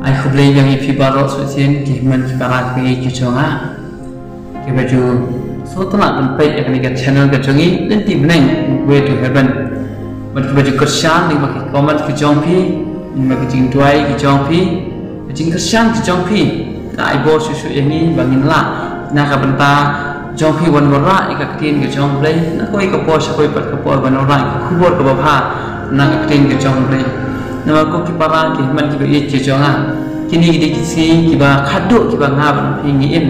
ai khu blei yang ipi baro so chen ki man ki para ki ki chonga ki baju so tana ban pai ek ni ka channel ka chongi den ti bneng way to heaven but ki baju kersan ni ma ki comment ki chong phi ma ki jing tuai ki chong phi jing kersan ki chong phi ka ai bo su su yang bangin la na ka banta chong phi wan wara ka tin ki chong blei na koi ka po sa koi pat ka po ban ora khu bor ka ba pha na ka tin ki chong blei nama ko ki para ki man ki be che chonga kini ki dikisi ki ba khadu ki ba nga ban phingi in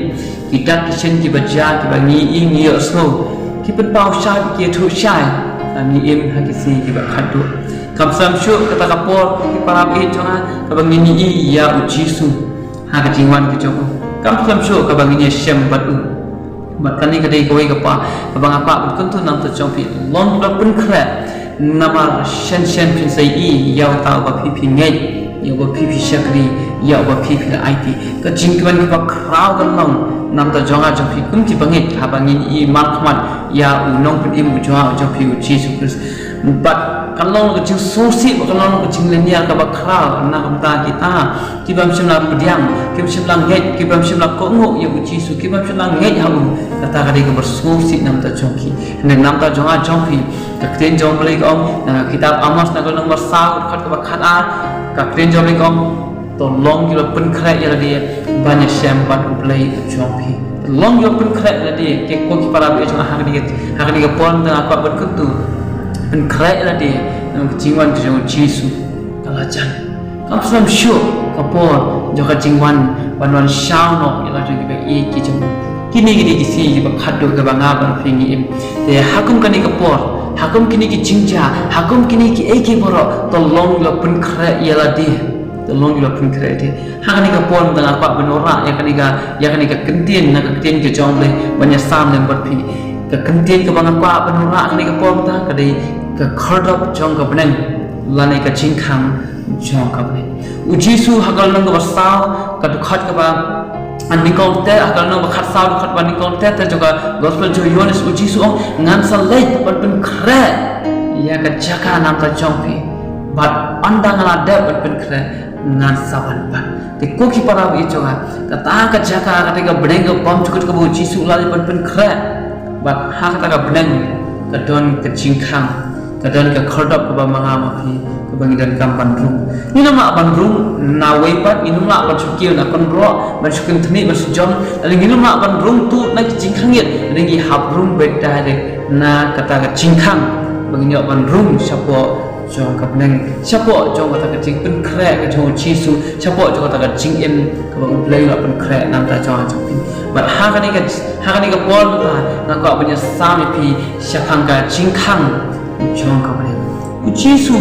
ki ta ki chen ki ba ja ki ba ngi i ngi osno ki pen pau sha ki thu shai ani im ha ki si ki ba khadu kam sam shu kata ka por ki para ki chonga ka ba ngi i ya u jisu ha ka jingwan ki chonga kam sam shu ka ba ngi shem bat u bat kani ka dei ko ka pa ka ba nga pa kun tu nam ta chong pi long la pun khra nama shen pin sai i yau ta ba phi ngai yau ba phi shakri yau ba phi IT ka jing kan ba kraw kan long nam ta jonga jo phi kum ki bangit ha bangin i man khmat ya u nong pin im jo jo phi u Jesus Christ but kan long ka jing so si ba kan long ka jing len ya ka ba kraw na kam ta kita ki bam sim la pdiang ki sim la ngai ki bam sim la ko ngo ya u Jesus ki bam sim la ngai ha u kata ka dei ka ber so si nam ta jongki nam ta jonga jong phi kakten jom beli om kitab Amos nagol nomor 1 khat ka khat a kakten jom beli om tolong yo pen khra ya dia banyak sempat beli jom phi long yo pen khra ya dia ke ko ki para be jong ha ni pon da aku ber kutu pen khra ya dia nang jingwan jo jisu kala jan kam sam shu ka por jo ka jingwan wan shao no ya jo ki be e ki jong kini gidi kisi ki ba khadu ka ba nga ban phingi im te hakum kani ka por hakum kini ki jingja hakum kini ki eki boro tolong la pun khra yala di tolong la pun khra di hakani ka pon da apa benora ya kani ka kentien na ka kentien ke jong le banya sam lem ber phi ka kentien ka bang apa benora kani ka pon ta ka dei ka khardop jong ka bnen lani ka jingkhang jong ka bnen u jisu hakal nang ka basau ka khat ka ba ani kong te akal no khat sao khat bani kong te juga gospel jo Yohanes uji su ngan salai pen khre ya ka jaka nam ta jongpi but andang ala de pen khre ngan saban ban te ko ki para bi joga ka ta ka jaka ka te ka bdeng ka bom chukut ka uji su la pen khre but ha ka ka bdeng ka don ka jingkhang ka don ka khardap ka ba manga ma phi ka bangi dan kam pandrum ni nama pandrum na wei pat inum la pat chukil na konro ban chukin thni ban jom ali inum la pandrum tu na jingkhang yet ringi habrum beta de na kata ka jingkhang bangi yo pandrum sapo jong ka bneng sapo jong kata ka jing pen khre ka jong jisu sapo jong kata ka jing em ka bang blai la pen khre nam ta jong chupin but ha kani ka pol ta na ko punya sami pi syakang ka jingkhang jong ka bneng jisu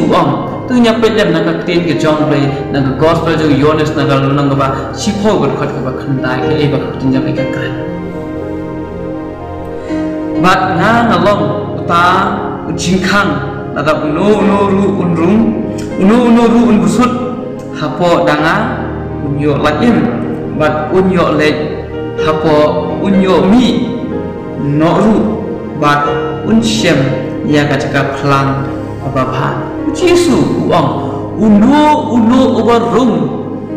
tu nya pedem na ka tin ke jong play na ka gospel jo Yohanes na ka nang ba sipho got khat ka ba khandai ke e ba tin jam ka kai bat na na long ta jingkhang na ka no ru un busut hapo danga unyo laim bat unyo le hapo unyo mi no ru bat unshem ya ka cakap plang apa pha Jisu uno over room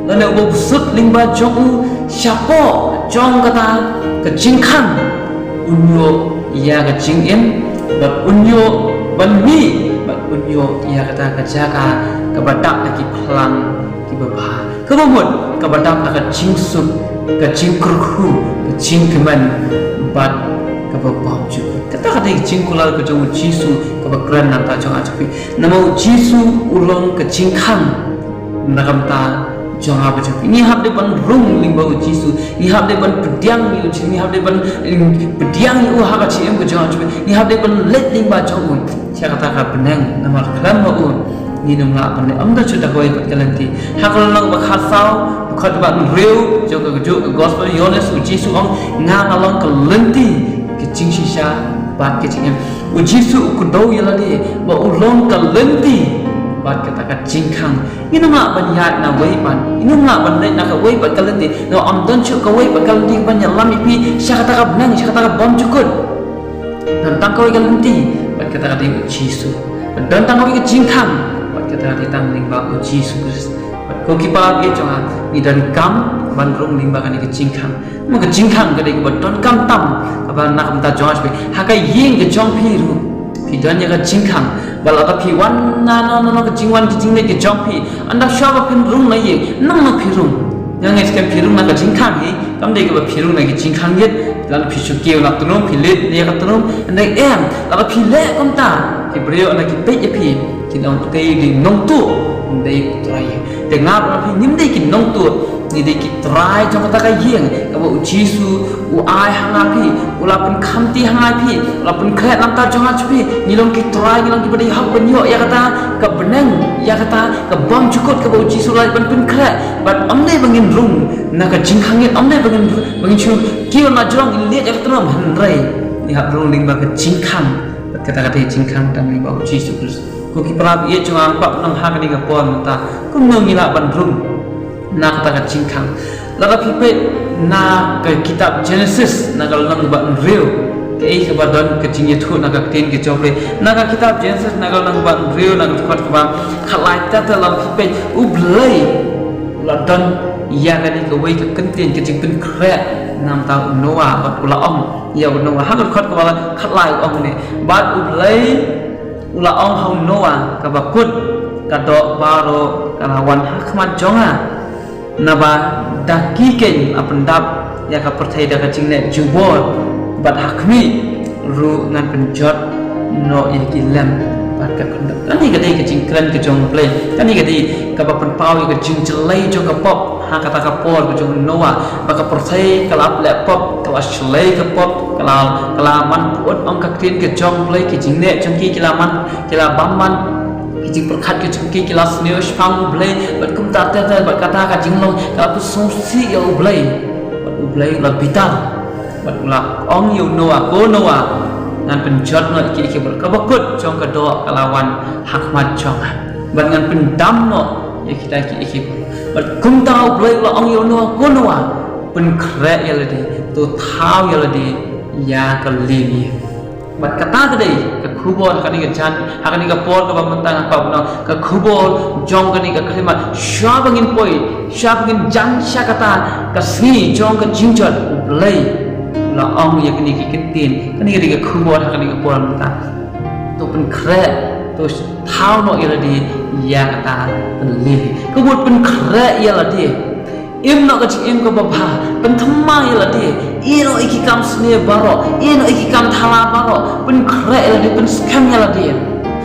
lana ubo busut lingba jong siapa jong kata ke jingkhang unyo ya ke jingin bat unyo ban mi bat unyo ya kata ke jaga ke badak lagi pelang ki bapa ke bomot ke badak ke jingsuk ke jingkurku ke jingkeman bat ke bapa juga kata jingkulal ke jong Jisu ke bakran nang ta jong ajapi namo Jisu ulong ke jingkhang nakam ta jong ajapi ni hab de ban rung lingba Jisu ni hab de ban pediang ni ni hab de ban pediang ni ha ka chim ke jong ajapi ni hab de ban let lingba jong sia kata ka benang nama kran ma ni nung la ban am da chuda koi pat kalanti ha kal nang ba khasau khat ba reu jong ke gospel Yohanes Jisu nga ngalong ke lenti ke jingshisha bat ke jingem Jisu ku dau yala di ba ulong ka lenti bat kata ka jingkhang ina ma ban yat na wei ban ina ma ban le na ka wei ba ka lenti no am don chu ka wei ba ka lenti ban ya lami pi sya kata ka benang sya kata ka bom cukut dan tang ka wei ka lenti bat kata ka Jisu dan tang ka wei ka jingkhang bat kata ka tang ning ba Jisu Kristus bat ko ki pa ge chonga ni dan kam ban rung ling ba kan ke jingkhang mo ke jingkhang ke de ko don kam tam ba na kam ta jong asbe ha ka ying ke jong phi ru phi dan ya ka jingkhang ba la ka phi wan na no ke jingwan ki jingne ke jong phi anda sha ba phin rung na ye nang no phi rung yang es ke phi rung na ka jingkhang hi kam de ke ba phi rung na ke jingkhang ye lan phi chu keu nak tunum phi let ne ka tunum andai em la ka phi le kam ta ki brio na ki pe ye phi ki nong te di nong tu dei trai de ngap na phi nim dei ki nong tu ni dei ki trai jong ta ka yeng ka bo jisu u ai hanga phi ula pun khamti hanga phi ula pun khat lam ta jong ha phi ni long ki trai ni long ki bade hak ben yo ya kata ka beneng ya kata ka bom cukut ka bo jisu lai ban pun khat bat amne bangin rung na ka jingkhang ye amne bangin chu ki na jong in le ya kata ram han rai ni hak rung ling ba ka jingkhang kata-kata jingkhang dan ni ba jisu Kristus ko ki prab ye chunga pa nang ha ni ka pon ta kum no ngila ban rum na kata ka jingkhang la ka pipe na ka kitab Genesis na ka lang ba real ke ai ka ba don ka jing ye thu na ka tin ke jope na ka kitab Genesis na ka lang ba real na ka ka ba khalai ta ta lang pipe u blai la don ya ka ni ka wei ka kentin ke jing pen kre nam ta Noah ba ula om ya Noah ha ka ka ba khalai om ni ba u blai ula ong hau Noah ka bakut ka do baro ka lawan hakmat jonga na ba daki ken apendap ya ka perthai da ka jingne jubor bat hakmi ru ngan penjot no ya kilam bat ka kandap ani ka dei ka jingkran ka jong play ani ka dei ka ba pen pau ka jing chelai jong ka pop ha kata ka por ka jong Noah ba ka perthai ka lap le pop ka chelai ka pop kelaman puot ong kakrin ke jong play ke jingne jongki kelaman kela bamman ke jing perkhat ke jongki kela sneo spang play bat kum ta ta bat kata ka jinglong ka pu songsi ya play bat play la bitar bat ula ong yo Noah ko Noah ngan penjot no ki ber ka bakut jong ka do kalawan hakmat jong bat ngan pendam no ya kita ki bat kum ta play ula ong yo Noah ko Noah pen kre ya ladi tu thau ya ladi ya kalimi bat kata kadai ka khubol kani ka jan hakani ka por ka bamantang ka no ka khubol jong kani ka khima shabangin poi shabangin jan sha kata ka sni jong ka jingjot blai la ong ya kani ki kentin kani ka khubol hakani ka por mata to pen kre to thau no ya di ya kata li ka bot pen kre ya ladi im no ka im ka baba pen thamma ya ladi ino iki kam sne baro ino iki kam thala baro pen kre la di pen scam ya la di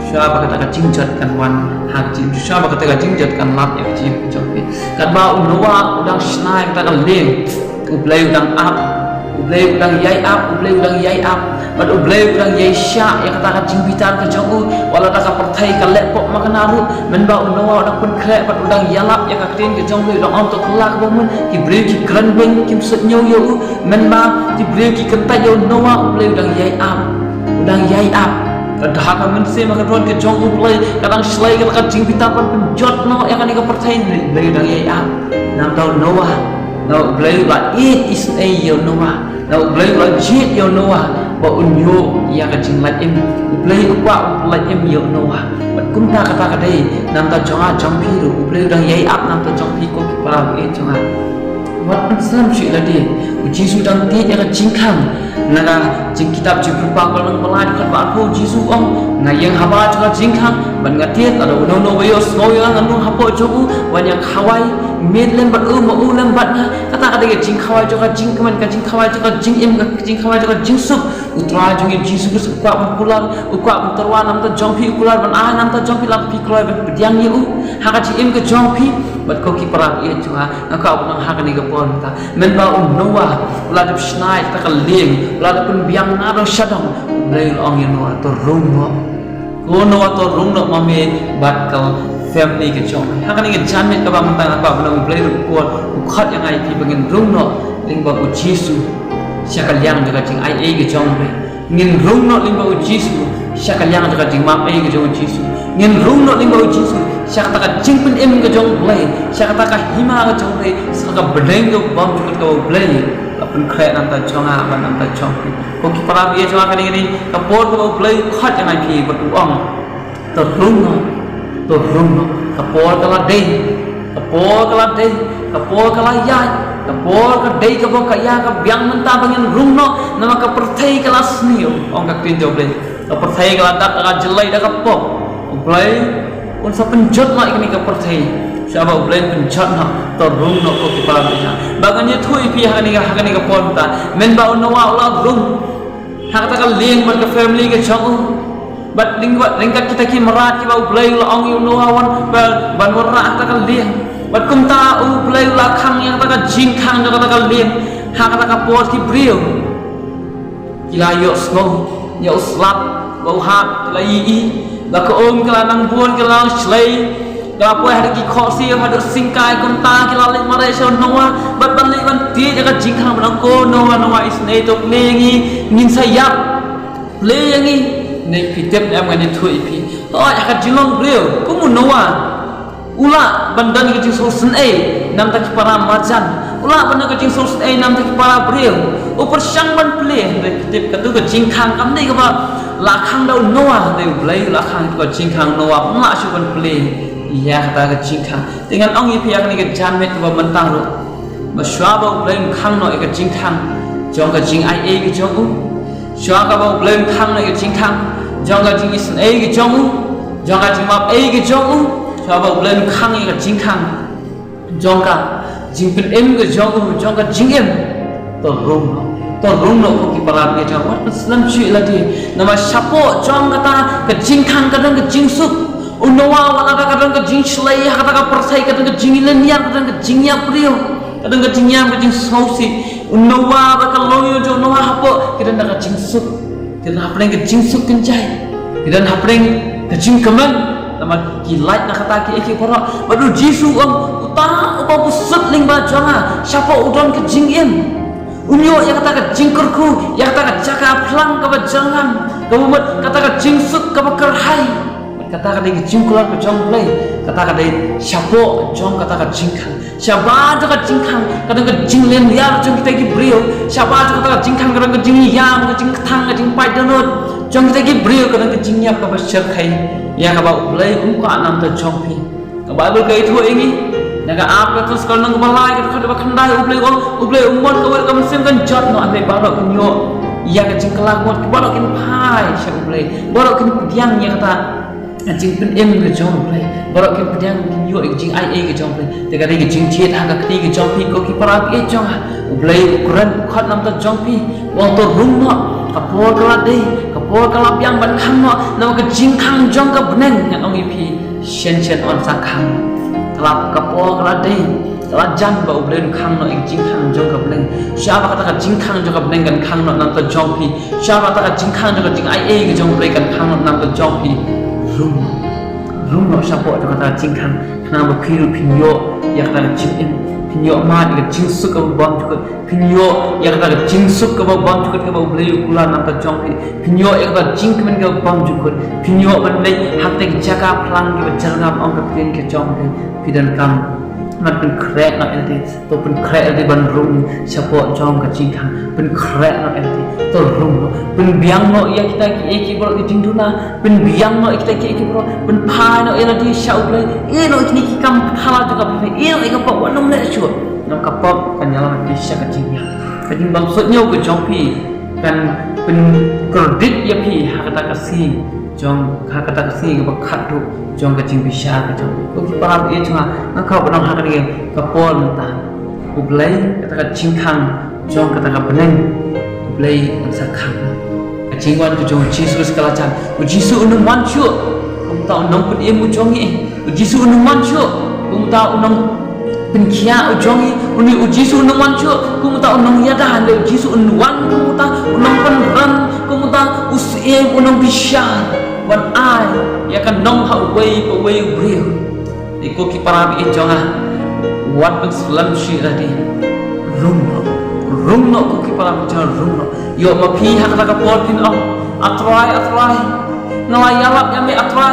syaba kata ka jingjat kan wan hak jim syaba kata ka jingjat kan lap ya jim jopi kan ba Noah udang snai kata ka lem ublai udang up ublai udang yai up ublai udang yai up bad ublai udang yai sya ya kata ka jingbitan ka jogu wala ta ka perthai ka lepok makanaru men ba Noah udang pen kre bad udang yalap ya ka tin ka jong udang om to kelak bomun ki breu ki kran beng kim set nyo yo men ba di breu ki kenta yo Noah ublai udang yai up dah ka men se maka ron ke jong ublai kadang slai ka jingbitan pan penjot no ya kan ka perthai ublai udang yai up nam tau Noah now ublai la it is a yo Noah now ublai la jit yo Noah ba unyo ya ka jinglat im ublai ukwa ublai im yo Noah bat kum ta kata kadai nam ta jonga jongpi ru ublai udang yai up nam ta jongpi ko ki para e jonga wat Islam chi la di Jisu dang ti ya ka jingkhang naga jing kitab ji berupa kalau pelai kan ba ko Jisu ong na yang haba juga jingkhang ban ngatiet ada no wayo snow yang anu hapo jogu banyak hawai med lem bat ma lem bat na kata kata ke jing khawai juga jing keman ka jing khawai juga jing im ka jing khawai juga jing sup utra jungi Jisu ku ukwa pular ukwa terwa nam ta jongpi pular ban a nam ta jongpi lam pi kloi ban diang ye u ha ka ji im ka jongpi bat ko ki para ye juga ka nang ha ka ni ka pon ta men ba Noah la de snai ta ka leng la de pun biang na do shadong lei ong ye Noah to rum no ko Noah to rum no ma me bat ka family ke chong ha ka ni ke jan me ka ba mantang apa ba no lei ru ko khat yang ai pi bangin rum no ling ba Jisu syakal yang de ka jing ai ke chong be ngin rum no ling ba Jisu syakal yang de ka jing ma ai ke chong Jisu ngin rum no ling ba Jisu syakal ta ka jing pun em ke chong lei syakal ta ka hima ke chong lei saka bedeng ke bom ke lei pun kre nam ta jonga ban nam ta jong ko ki para ye jonga kani ni ka por ko play khat yang ai pi bat ong to rum no ka por ka la dei ka kapol kaladei kapol kalayai kapol kadei kapol kaya ka biang mentah bangin rumno nama ka perthai kelas ni ong ka tinjo ble ka perthai kaladak ka jelai da kapok ble un sa penjot na ikni ka perthai siapa ble penjot na to rumno ko ki pala bina baganya thui pi hakani ka pon ta men ba un wa la rum hak ta ka leng ban ka family ka chong bat lingkat kita ki merat ki bau blai la ong yu no awan ban warna ta ka leng bat kum ta u blai la khang yang ta ka jing khang ta ka leng ha ka ta ka pot ki brio kila yo sno yo slap bau hat la yi ba ko om kala nang buon kala slay ka po ha ki kho si ha do singkai kum ta kila le mare so no wa bat ban le ban ti ka jing khang ban ko no wa is nei to nengi ngin sayap le yangi nei pitep em ngani thui pi oi aka jilong breu kumu noa ula bandan ke jing sulsen nam tak para majan ula bandan ke jing sulsen nam tak para breu upar syang ban ple nei pitep katu ke jing khang kam nei ka ba la khang dau noa nei blai la khang ko jing khang noa ma shu ban ple ya kata ke jing khang dengan ong ipi ak ni ke jan met ba mentang ro ba shwa ba blai khang no ke jing khang jong ke jing ai ke jong u shwa ka ba blai khang no ke jing khang jong ka jing is ai ke jong u jong ka jing map ai ke jong u shwa ba blai khang ke jing khang jong ka jing pin em ke jong u jong ka jing em to rum no ko ki para ke jong wat islam chi la di nama sapo jong kata ke jing khang kadang ke jing suk unawa wala kadang ke jing shlai kata ka persai kadang ke jing lenian kadang ke jing ya prio kadang ke jing yam ke jing sausi unawa ba ka loyo jo no hapo kadang ka jing suk kadang hapring ke jing suk kenjai kadang hapring ke jing kemen nama kilait na kata ki iki pora badu jisu om uta upa busut ling ba jonga siapa udon ke jing em unyo ya kata ke jing kurku ya kata ke jaka plang ka ba jangan kamumat kata ke jing suk ka ba kerhai kata ka jing kular ke jong play kata ka siapa jong kata ka jing khang siapa ka jing khang kadang ke jing len ya jong kita ki brio siapa kata ka jing khang kadang ke jing yam ke jing thang ke jing pai donot jong kita ki brio kadang ke jing yap ka ba sher khai ya ka ba play ka nam ta jong pi ka ba lu kai tho ingi naga ap ka terus kalau nang balai ka ba khandai ublei umon ka wer ka mesin kan jot no ande ba ro unyo ya ka jing kelak mot ba ro kin pai sha ublei ba ro kin diang ya kata jing pin em ke jong play barok ke pedang yo jing ai ke jong play te ka ke jing chet ha ka kni ke jong pi ko ki para ke jong play ukuran khat nam ta jong pi wong to rum no ka por kala de ka por kala piang ban khang no nam ka jing khang jong ka bneng yang ong pi shen on sa khang kala ka por kala de kala jam ba ublei khang no jing khang jong ka bneng siapa kata ka jing khang jong ka bneng kan khang no nam ta jong pi siapa kata ka jing khang jong ka jing ai ke jong play kan khang no nam ta jong pi rum no sapo ta kata jing khang khana ba khiru pinyo ya kata jing em pinyo ma ni jing suk ka bam chu pinyo ya kata jing suk ka bam chu ka ba blei kula nam ta jong pi pinyo ya kata jing kemen ka bam chu pinyo ban nei hak te jaka plang ki jarngam ong ka pin ke jong pi pidan kamมันเป็นแคร์นะเอ็นทีตัวเป็นแคร์ที่บรรลุเฉพาะจอมกับจริงขังเป็นแคร์นะเอ็นทีตัวรุ่งเป็นเบียงเนาะya kita ki bro ki jing dunaเป็นเบียงเนาะkita ki bro เป็นพายเนาะเอ็นทีชาวเลยเนาะนี่ki kam phala jugaเป็นเนาะka pa wanam le chu no ka pa kan nyala ki sha ka jing ya ka jing bang so nyau ke jong pi kan เป็นกระดิษยพีหากตากสีจงหากตากสีกับขัดดูจงกระจิงพิชากับจงก็คิดว่าเอชงนั่นเขาเป็นน้องหากนี่กับปอนตาอุบเลยกตากจิงคังจงกตากเป็นเล่นอุบเลยมันสักครั้งกจิงวันก็จงจีสุสกลาจันอุจิสุนุมันชั่วกุมตาอุนงเป็นเอมุจงเออุจิสุนุมันชั่วกุมตาอุนงเป็นเขียอุจงอีอุนิอุจิสุนุมันชั่วกุมตาอุนงยาดาเลยอุจิสุนุวันกุมตาอุนงเป็นรันกุมตาอุสเออุนงพิชาวันอายอยากกันน้องเขาเวย์เรียวไอ้กูคิดปราบอีจงอ่ะวัดเป็นสลัมชีระดีรุ่งเนาะกูคิดปราบอีจงรุ่งเนาะโยมมาพี่หักตะกปอดพินเอาอัตรายงลายยาลับยังไม่อัตราย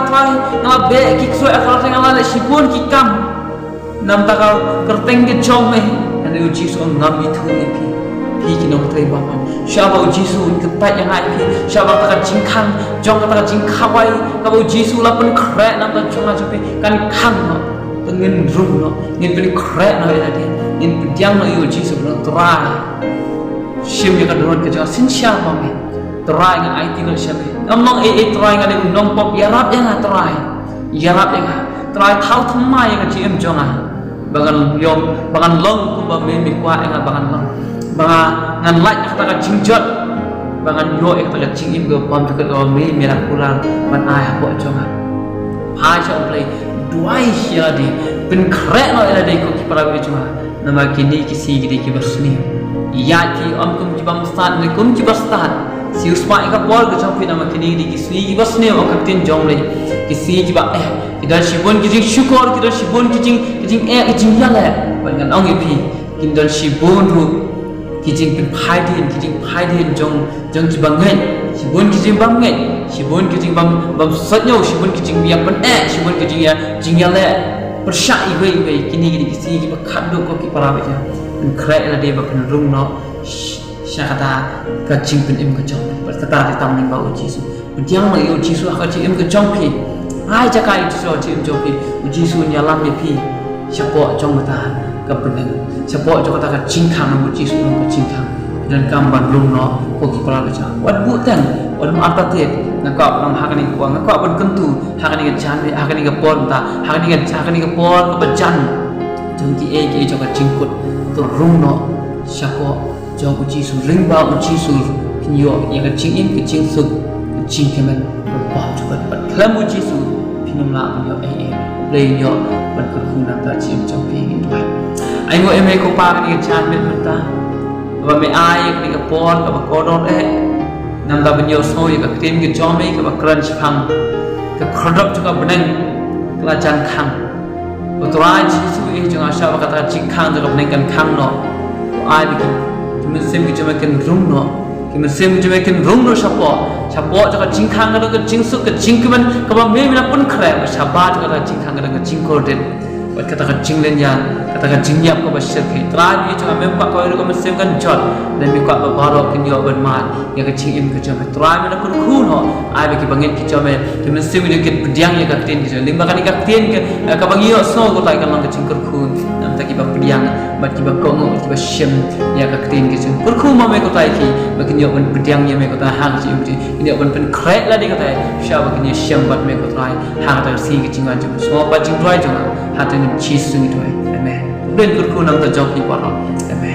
งลาเบะกิกสวยอัตรายงลาเลยชิบุนกิกำนำตะกกระเตงกิจงไหมอันนี้อุจิสุงามมิถุนพี่กินนกเทยบ้างชาวบ้านจิสุอินกตัยยังไงพี่ชาวบ้านตะกันจิงคังจงกตะกันจิงขวายกับจิสุลาเป็นแคร์นั่นตะจงอาจจะเป็นการคังเนาะตึง ngin rum no ngin pen krek no ila dia ngin pediang no yo Jesus no trai shim ya kadon ke jangan sinsya mami trai ngan IT no shame among trai ngan nom pop yarap yang trai yarap yang trai thau thamai yang GM jonga bangan yom bangan long kumba me mi kwa yang bangan long bangan ngan like kata jingjot bangan yo kata jingim go pom ke go me miracular ban ai ko jonga hai chong play duai ya di pen krek no ila dei ko ki para bi jonga nama kini kisi gidi ki bersni ya ki om kum ki bam start ne kum ki start si usma ka bol ko chong nama kini gidi ki sui ki bersni o kapten jong le kisi ki ba kita shibun ki jing syukur kita shibun ki jing ya la bangan ong pi kita shibun ru kijing pin phai din jong ki bangen shibun kijing bangen shibun kijing bam satnyo shibun kijing biak pen shibun kijing ya le persya ibai kini gidi kisi ki khaddo ko ki para beja pen krai la de ba pen rum no syakata ka jing pen im ka jong bertata di tam ning ba uji su yang ma yo jisu ka ji im ka jong pi ai jakai jisu ji im jong pi jisu nyalam ni pi syapo jong mata ka pen syapo jong kata ka jing khang no jisu no ka jing khang dan kamban rum no ko ki para beja wat bu tan wat ma apatet nakap nam hakani ko nakap ban kentu hakani ga jan hakani ga pon ta hakani ga pon ka bajan jong ki jong ka jingkut to rum no syako jong uji su ring ba uji su pinyo ya ka jing in ka jing su jing kemen ko ba chukat pat klam uji su pinum la pinyo play yo ban ka khu na ta jing jong pi in ba ai ngo eme ko pa ka ni jan met mata ba me ai ka ni ka pon ka ba ko don nam da banyo so ya ka tim ki jome ka ba crunch phang ka khodop chu ka benang la jan khang utrai ji su jong asha ba kata jing khang da ka benang kan khang no ai bi ki sim ki jome kan rum no ki sim ki jome kan rum no chapo chu ka jing khang da ka jing su ka jing ki man ka ba me na pun khre ba chaba chu ka jing khang da ka jing ko den ba kata ka jing len yan kata ka jing yap ko ba shir ki trai bi chu ka mem ka ko ru ka sim kan jot dan mi ka ba baro kin yo ban ma ya ka jing im ka jome trai me na kun khu no ai bi ki bangin ki jome ki sim ki kin pediang ya ka tin ki lim ba ka ni ka tin ka bang yo so ko tai ka lang ka jing kur khu nam ta ki ba pediang ba ki ba ko ngo ki ba shim ya ka tin ki kur khu ma me ko tai ki ba kin yo ban pediang ya me ko ta hang ji ki ni ban pen krek la di ka tai sha ba ki ni shim bat me ko trai hang ta si ki jing an ju so ba jing trai ju ha ta ni chi su ni trai amen ben kur khu nam ta jok ki pa ro amen